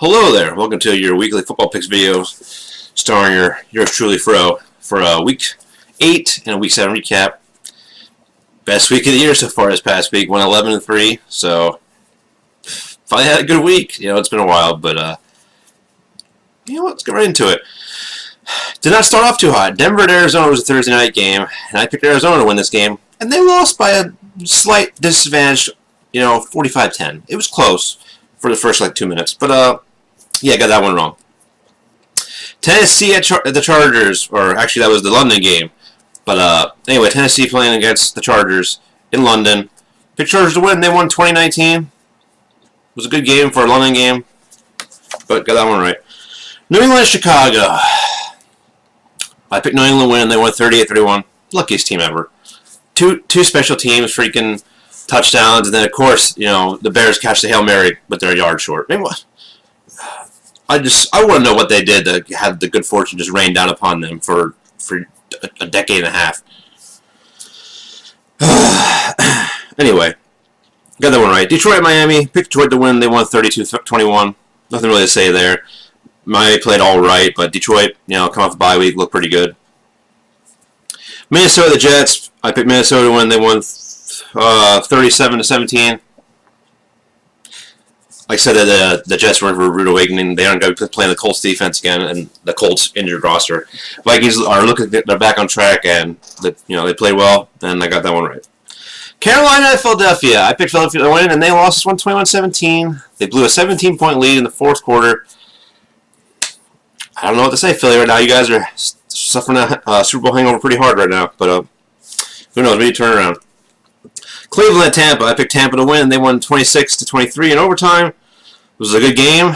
Hello there. Welcome to your weekly football picks video, starring yours truly Fro for week 8 and a week 7 recap. Best week of the year so far this past week. Went 11-3, so finally had a good week. It's been a while, but let's get right into it. Did not start off too hot. Denver at Arizona was a Thursday night game, and I picked Arizona to win this game, and they lost by a slight disadvantage. 45-10. It was close for the first 2 minutes, but yeah, I got that one wrong. Tennessee at the Chargers, or actually that was the London game. But anyway, Tennessee playing against the Chargers in London. Picked Chargers to win. They won 2019. It was a good game for a London game, but got that one right. New England, Chicago. I picked New England to win. They won 38-31. Luckiest team ever. Two special teams, freaking touchdowns, and then of course, the Bears catch the Hail Mary, but they're a yard short. I mean, what? I want to know what they did to have the good fortune just rain down upon them for a decade and a half. Anyway, got that one right. Detroit, Miami. Picked Detroit to win. They won 32-21. Nothing really to say there. Miami played all right, but Detroit, come off the bye week, looked pretty good. Minnesota, the Jets. I picked Minnesota to win. They won 37-17. Like I said, the Jets were in for a rude awakening. They aren't going to be playing the Colts defense again, and the Colts injured roster. Vikings are looking, they're back on track, and they played well, and I got that one right. Carolina at Philadelphia. I picked Philadelphia to win, and they lost this one 21-17. They blew a 17-point lead in the fourth quarter. I don't know what to say, Philly, right now. You guys are suffering a Super Bowl hangover pretty hard right now, but who knows? Maybe turn around. Cleveland at Tampa. I picked Tampa to win. They won 26-23 in overtime. It was a good game.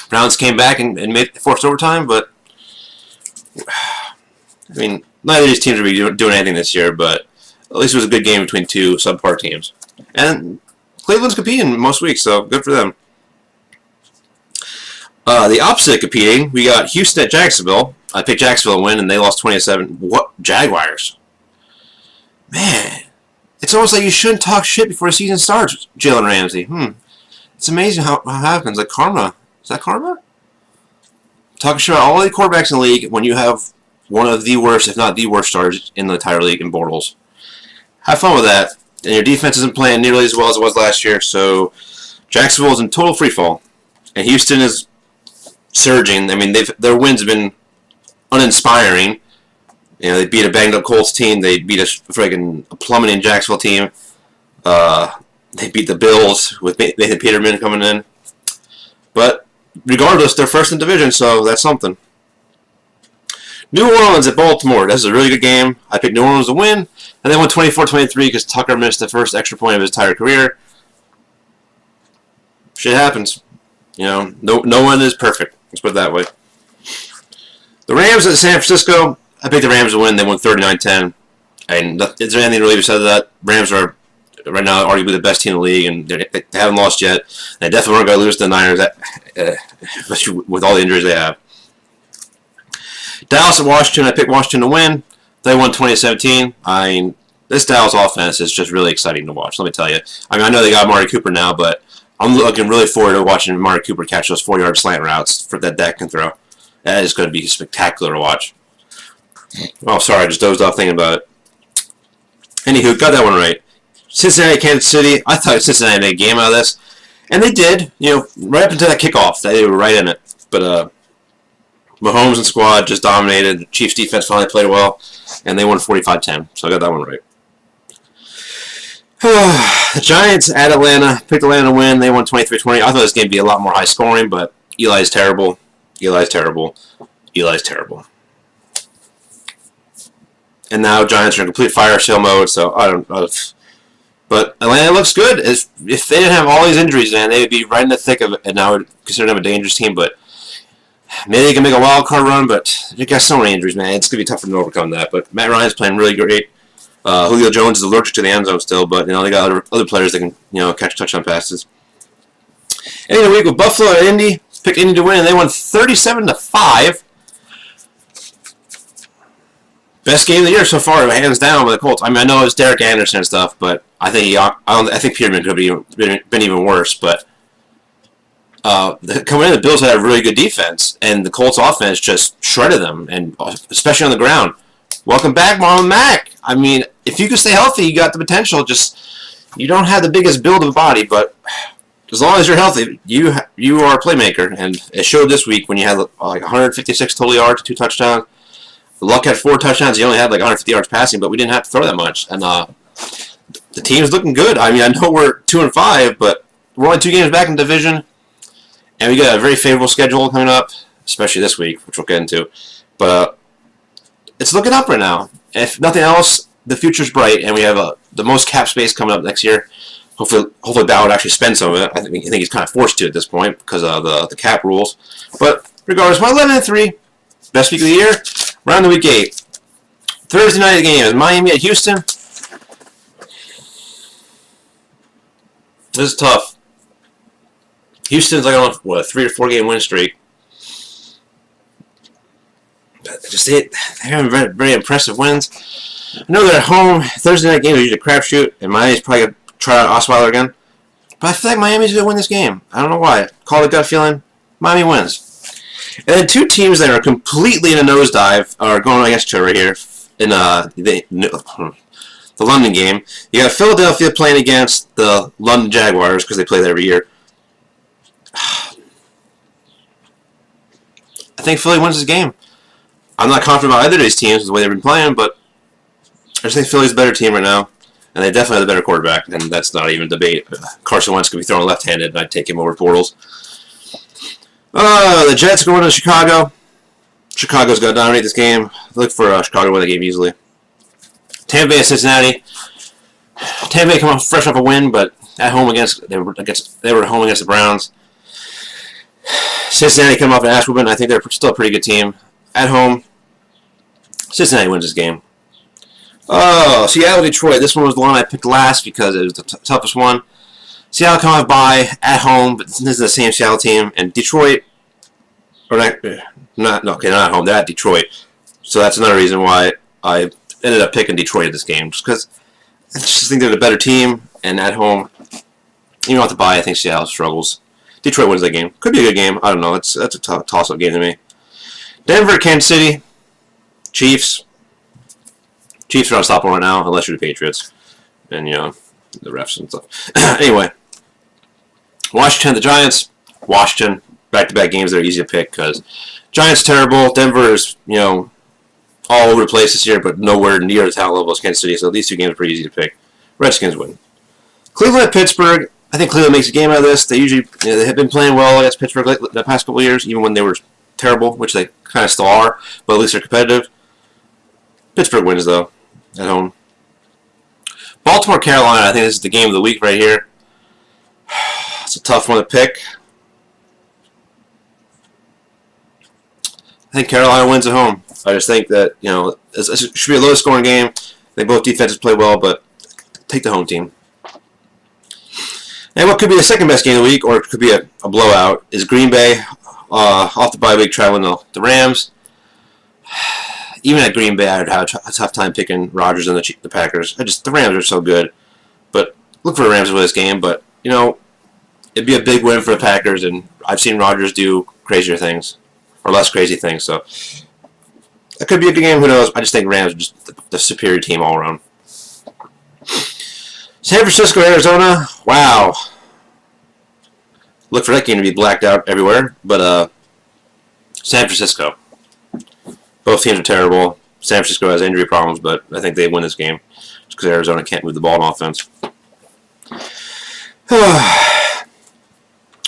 Browns came back and forced overtime, but I mean, neither of these teams will be doing anything this year, but at least it was a good game between two subpar teams. And Cleveland's competing most weeks, so good for them. The opposite competing, we got Houston at Jacksonville. I picked Jacksonville to win, and they lost 20-7. What? Jaguars? Man, it's almost like you shouldn't talk shit before the season starts, Jalen Ramsey. It's amazing how it happens. Like karma. Is that karma? Talking shit about all the quarterbacks in the league when you have one of the worst, if not the worst, stars in the entire league in Bortles. Have fun with that. And your defense isn't playing nearly as well as it was last year, so Jacksonville is in total freefall. And Houston is surging. I mean, their wins have been uninspiring. They beat a banged-up Colts team. They beat a friggin' plummeting Jacksonville team. They beat the Bills with Nathan Peterman coming in. But regardless, they're first in division, so that's something. New Orleans at Baltimore. This is a really good game. I picked New Orleans to win, and they won 24-23 because Tucker missed the first extra point of his entire career. Shit happens. No one is perfect. Let's put it that way. The Rams at San Francisco. I picked the Rams to win. They won 39-10. And is there anything really to say to that? Rams are right now arguably the best team in the league, and they haven't lost yet. They definitely weren't going to lose to the Niners, especially with all the injuries they have. Dallas at Washington. I picked Washington to win. They won 20-17. I mean, this Dallas offense is just really exciting to watch, let me tell you. I mean, I know they got Amari Cooper now, but I'm looking really forward to watching Amari Cooper catch those 4-yard slant routes that Dak can throw. That is going to be spectacular to watch. Oh, sorry, I just dozed off thinking about it. Anywho, got that one right. Cincinnati, Kansas City. I thought Cincinnati made a game out of this. And they did. Right up until that kickoff. They were right in it. But Mahomes and squad just dominated. The Chiefs defense finally played well. And they won 45-10. So I got that one right. The Giants at Atlanta. Picked Atlanta to win. They won 23-20. I thought this game would be a lot more high scoring, but Eli's terrible. Eli's terrible. Eli's terrible. And now Giants are in complete fire sale mode, so I don't know. But Atlanta looks good. If they didn't have all these injuries, man, they would be right in the thick of it, and I would consider them a dangerous team. But maybe they can make a wild card run, but they got so many injuries, man. It's going to be tough for them to overcome that. But Matt Ryan's playing really great. Julio Jones is allergic to the end zone still, but they got other players that can catch touchdown passes. Anyway, we go Buffalo at Indy. Picked Indy to win, and they won 37-5. Best game of the year so far, hands down, with the Colts. I mean, I know it's Derek Anderson and stuff, but I think Peterman could have been even worse. But Coming in, the Bills had a really good defense, and the Colts offense just shredded them, and especially on the ground. Welcome back, Marlon Mack. I mean, if you can stay healthy, you got the potential. Just you don't have the biggest build of a body, but as long as you're healthy, you are a playmaker, and it showed this week when you had like 156 total yards, 2 touchdowns. Luck had 4 touchdowns. He only had like 150 yards passing, but we didn't have to throw that much, and the team's looking good. I mean, I know we're 2-5, but we're only 2 games back in the division. And we got a very favorable schedule coming up, especially this week, which we'll get into. But it's looking up right now. If nothing else, the future's bright, and we have the most cap space coming up next year. Hopefully Bow would actually spend some of it. I think he's kind of forced to at this point because of the cap rules. But regardless, we're 11-3. Best week of the year. We're on to week 8. Thursday night game is Miami at Houston. This is tough. Houston's like on a 3 or 4 game win streak. They're having very impressive wins. I know they're at home. Thursday night games are usually a crapshoot, and Miami's probably going to try out Osweiler again. But I feel like Miami's going to win this game. I don't know why. Call it gut feeling. Miami wins. And then 2 teams that are completely in a nosedive are going against each other right here in the London game. You got Philadelphia playing against the London Jaguars because they play that every year. I think Philly wins this game. I'm not confident about either of these teams the way they've been playing, but I just think Philly's a better team right now, and they definitely have the better quarterback, and that's not even a debate. Carson Wentz could be thrown left-handed, and I'd take him over Bortles. The Jets are going to Chicago. Chicago's going to dominate this game. Look for Chicago to win the game easily. Tampa Bay and Cincinnati. Tampa Bay come off fresh off a win, but at home they were home against the Browns. Cincinnati come off an ass whooping. I think they're still a pretty good team. At home, Cincinnati wins this game. Oh, Seattle, Detroit. This one was the one I picked last because it was the toughest one. Seattle come off by at home, but this is the same Seattle team. And Detroit, not at home. They're at Detroit. So that's another reason why I ended up picking Detroit in this game, just because I just think they're the better team. And at home, you don't have to buy. I think Seattle struggles. Detroit wins the game. Could be a good game. I don't know. That's a toss-up game to me. Denver, Kansas City, Chiefs. Chiefs are unstoppable right now, unless you're the Patriots. And, the refs and stuff. Anyway. Washington, the Giants. Washington, back-to-back games that are easy to pick because Giants terrible. Denver is, all over the place this year, but nowhere near the talent level as Kansas City. So these 2 games are pretty easy to pick. Redskins win. Cleveland at Pittsburgh. I think Cleveland makes a game out of this. They usually they have been playing well against Pittsburgh the past couple of years, even when they were terrible, which they kind of still are, but at least they're competitive. Pittsburgh wins, though, at home. Baltimore, Carolina, I think this is the game of the week right here. It's a tough one to pick. I think Carolina wins at home. I just think that, it should be a low-scoring game. I think both defenses play well, but take the home team. And what could be the second best game of the week, or it could be a blowout, is Green Bay off the bye week traveling the Rams. Even at Green Bay, I'd have a tough time picking Rodgers and the Packers. The Rams are so good. But look for the Rams to win this game. But, it'd be a big win for the Packers, and I've seen Rodgers do crazier things, or less crazy things. So it could be a good game. Who knows? I just think Rams are just the superior team all around. San Francisco, Arizona. Wow. Look for that game to be blacked out everywhere. But San Francisco. Both teams are terrible. San Francisco has injury problems, but I think they win this game just because Arizona can't move the ball on offense.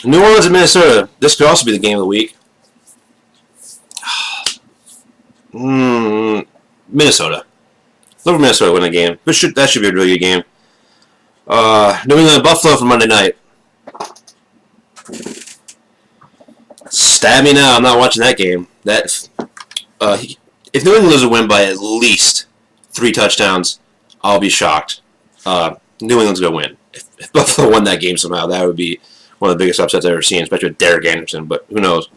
New Orleans and Minnesota. This could also be the game of the week. Minnesota. Look for Minnesota to win the game. That should be a really good game. New England and Buffalo for Monday night. Stab me now. I'm not watching that game. If New England loses a win by at least 3 touchdowns, I'll be shocked. New England's going to win. If Buffalo won that game somehow, that would be one of the biggest upsets I've ever seen, especially with Derek Anderson, but who knows.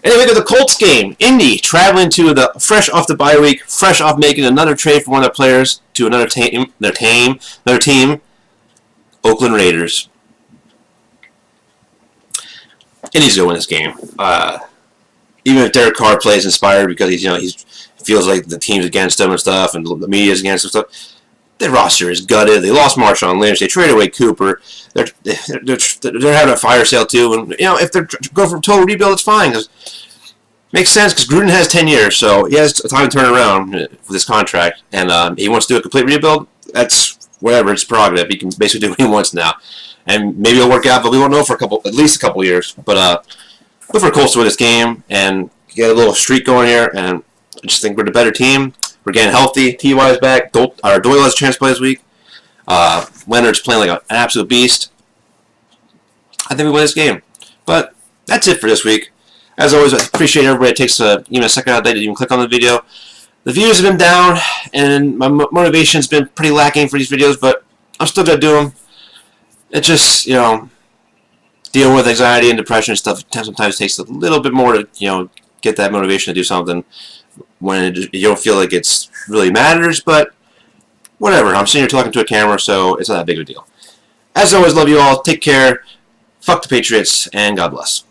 Anyway, to the Colts game. Indy traveling to the fresh off the bye week, fresh off making another trade for one of their players to another team, Oakland Raiders. He needs to win this game. Even if Derek Carr plays inspired because he feels like the team's against him and stuff, and the media's against him and stuff. Their roster is gutted. They lost Marshawn Lynch. They traded away Cooper. They're having a fire sale too. And if they're going for total rebuild, it's fine. Cause makes sense because Gruden has 10 years, so he has time to turn around with his contract, and he wants to do a complete rebuild. That's whatever. It's prerogative. He can basically do what he wants now, and maybe it'll work out. But we won't know for at least a couple years. But look for Colts to win this game and get a little streak going here. And I just think we're the better team. We're getting healthy. T.Y.'s back. Doyle has a chance to play this week. Leonard's playing like an absolute beast. I think we win this game. But that's it for this week. As always, I appreciate everybody that takes even a second out of the day to even click on the video. The views have been down, and my motivation's been pretty lacking for these videos, but I'm still going to do them. It just, dealing with anxiety and depression and stuff sometimes takes a little bit more to, get that motivation to do something when you don't feel like it's really matters, but whatever. I'm sitting here talking to a camera, so it's not that big of a deal. As always, love you all. Take care. Fuck the Patriots, and God bless.